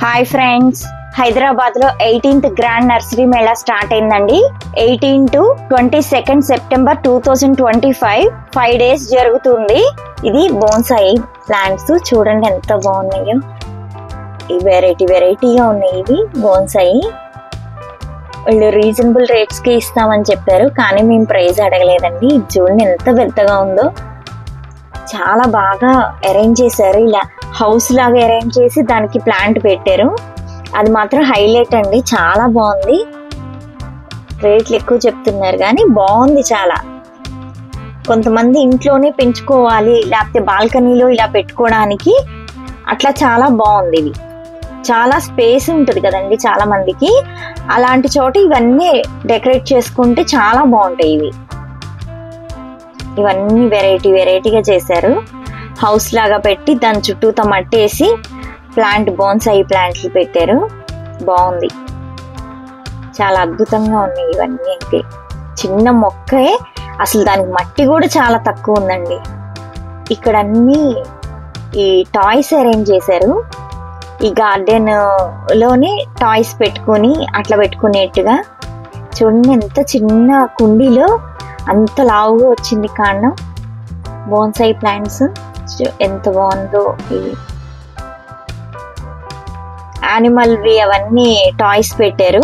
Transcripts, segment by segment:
Hi friends, Hyderabad లో 18th grand nursery Mela start అయిందండి. 18 to 22 September 2025 5 days జరుగుతుంది. ఇది బోన్సాయి ప్లాంట్స్ చూడండి ఎంత బాగున్నాయో. ఈ వెరైటీగా ఉన్నాయి. ఇవి బోన్సాయి వాళ్ళు రీజనబుల్ రేట్స్ కి ఇస్తామని చెప్పారు, కానీ మేము ప్రైస్ అడగలేదండి. ఇది చూడండి ఎంత పెద్దగా ఉందో. చాలా బాగా అరేంజ్ చేశారు, ఇలా హౌస్ లాగా అరేంజ్ చేసి దానికి ప్లాంట్ పెట్టారు. అది మాత్రం హైలైట్ అండి, చాలా బాగుంది. రేట్లు ఎక్కువ చెప్తున్నారు కానీ బాగుంది చాలా. కొంతమంది ఇంట్లోనే పెంచుకోవాలి, లేకపోతే బాల్కనీలో ఇలా పెట్టుకోవడానికి అట్లా చాలా బాగుంది. ఇవి చాలా స్పేస్ ఉంటుంది కదండి చాలా మందికి, అలాంటి చోట ఇవన్నీ డెకరేట్ చేసుకుంటే చాలా బాగుంటాయి. ఇవన్నీ వెరైటీగా చేశారు. హౌస్ లాగా పెట్టి దాని చుట్టూతో మట్టేసి ప్లాంట్ బోన్సాయి ప్లాంట్లు పెట్టారు. బాగుంది, చాలా అద్భుతంగా ఉన్నాయి. ఇవన్నీ అయితే చిన్న మొక్కే, అసలు దానికి మట్టి కూడా చాలా తక్కువ ఉందండి. ఇక్కడ అన్ని ఈ టాయ్స్ అరేంజ్ చేశారు. ఈ గార్డెన్ లోనే టాయ్స్ పెట్టుకొని అట్లా పెట్టుకునేట్టుగా. చూడండి ఎంత చిన్న కుండీలో అంత లావుగా వచ్చింది కాండం. బోన్సాయి ప్లాంట్స్ ఎంత బాగుందో. యానిమల్వి అవన్నీ టాయ్స్ పెట్టారు.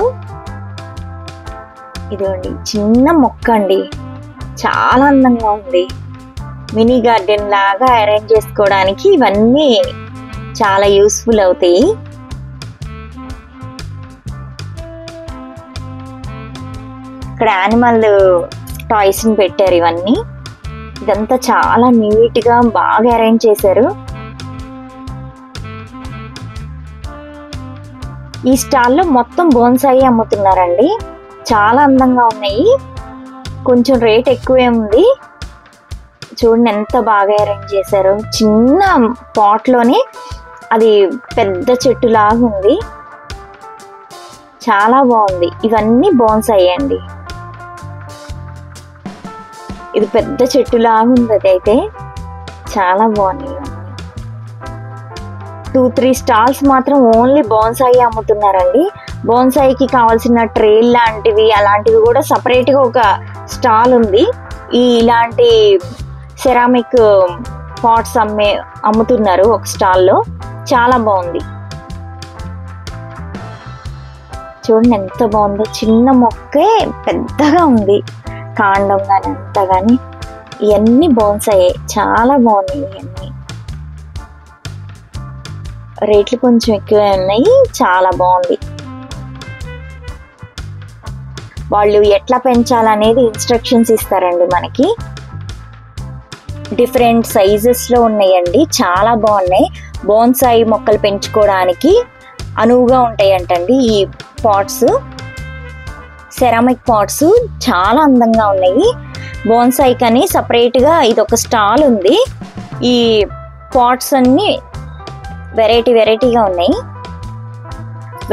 ఇదిగోండి చిన్న మొక్క అండి, చాలా అందంగా ఉంది. మినీ గార్డెన్ లాగా అరేంజ్ చేసుకోవడానికి ఇవన్నీ చాలా యూస్ఫుల్ అవుతాయి. ఇక్కడ యానిమల్ టాయ్స్ ని పెట్టారు. ఇవన్నీ ఇదంతా చాలా నీట్ గా బాగా అరేంజ్ చేశారు. ఈ స్టాల్లో మొత్తం బోన్సాయి అమ్ముతున్నారండి. చాలా అందంగా ఉన్నాయి. కొంచెం రేట్ ఎక్కువే ఉంది. చూడండి ఎంత బాగా అరేంజ్ చేశారు. చిన్న పాట్ లోనే అది పెద్ద చెట్టు లాగా ఉంది. చాలా బాగుంది. ఇవన్నీ బోన్సాయి అండి. ఇది పెద్ద చెట్టు లాగా ఉంది. అదైతే చాలా బాగున్నాయి. 2-3 స్టాల్స్ మాత్రం ఓన్లీ బోన్సాయి అమ్ముతున్నారండి. బోన్సాయికి కావాల్సిన ట్రేల్ లాంటివి అలాంటివి కూడా సపరేట్ గా ఒక స్టాల్ ఉంది. ఇలాంటి సెరామిక్ పాట్స్ అమ్ముతున్నారు ఒక స్టాల్లో. చాలా బాగుంది. చూడండి ఎంత బాగుందో. చిన్న మొక్కే పెద్దగా ఉంది, కాండం కానీ అంతా కానీ. ఇవన్నీ బోన్సాయి, చాలా బాగున్నాయి. ఇవన్నీ రేట్లు కొంచెం ఎక్కువే ఉన్నాయి. చాలా బాగుంది. వాళ్ళు ఎట్లా పెంచాలనేది ఇన్స్ట్రక్షన్స్ ఇస్తారండి మనకి. డిఫరెంట్ సైజెస్ లో ఉన్నాయండి, చాలా బాగున్నాయి. బోన్సాయి మొక్కలు పెంచుకోవడానికి అనువుగా ఉంటాయంటండి ఈ పాట్స్. సెరామిక్ పాట్స్ చాలా అందంగా ఉన్నాయి. బోన్సాయి కని సపరేట్ గా ఇది ఒక స్టాల్ ఉంది. ఈ పాట్స్ అన్ని వెరైటీగా ఉన్నాయి.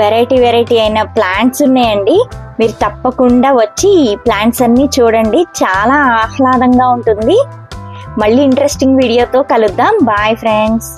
వెరైటీ అయిన ప్లాంట్స్ ఉన్నాయండి. మీరు తప్పకుండా వచ్చి ఈ ప్లాంట్స్ అన్ని చూడండి, చాలా ఆహ్లాదంగా ఉంటుంది. మళ్ళీ ఇంట్రెస్టింగ్ వీడియోతో కలుద్దాం. Bye friends.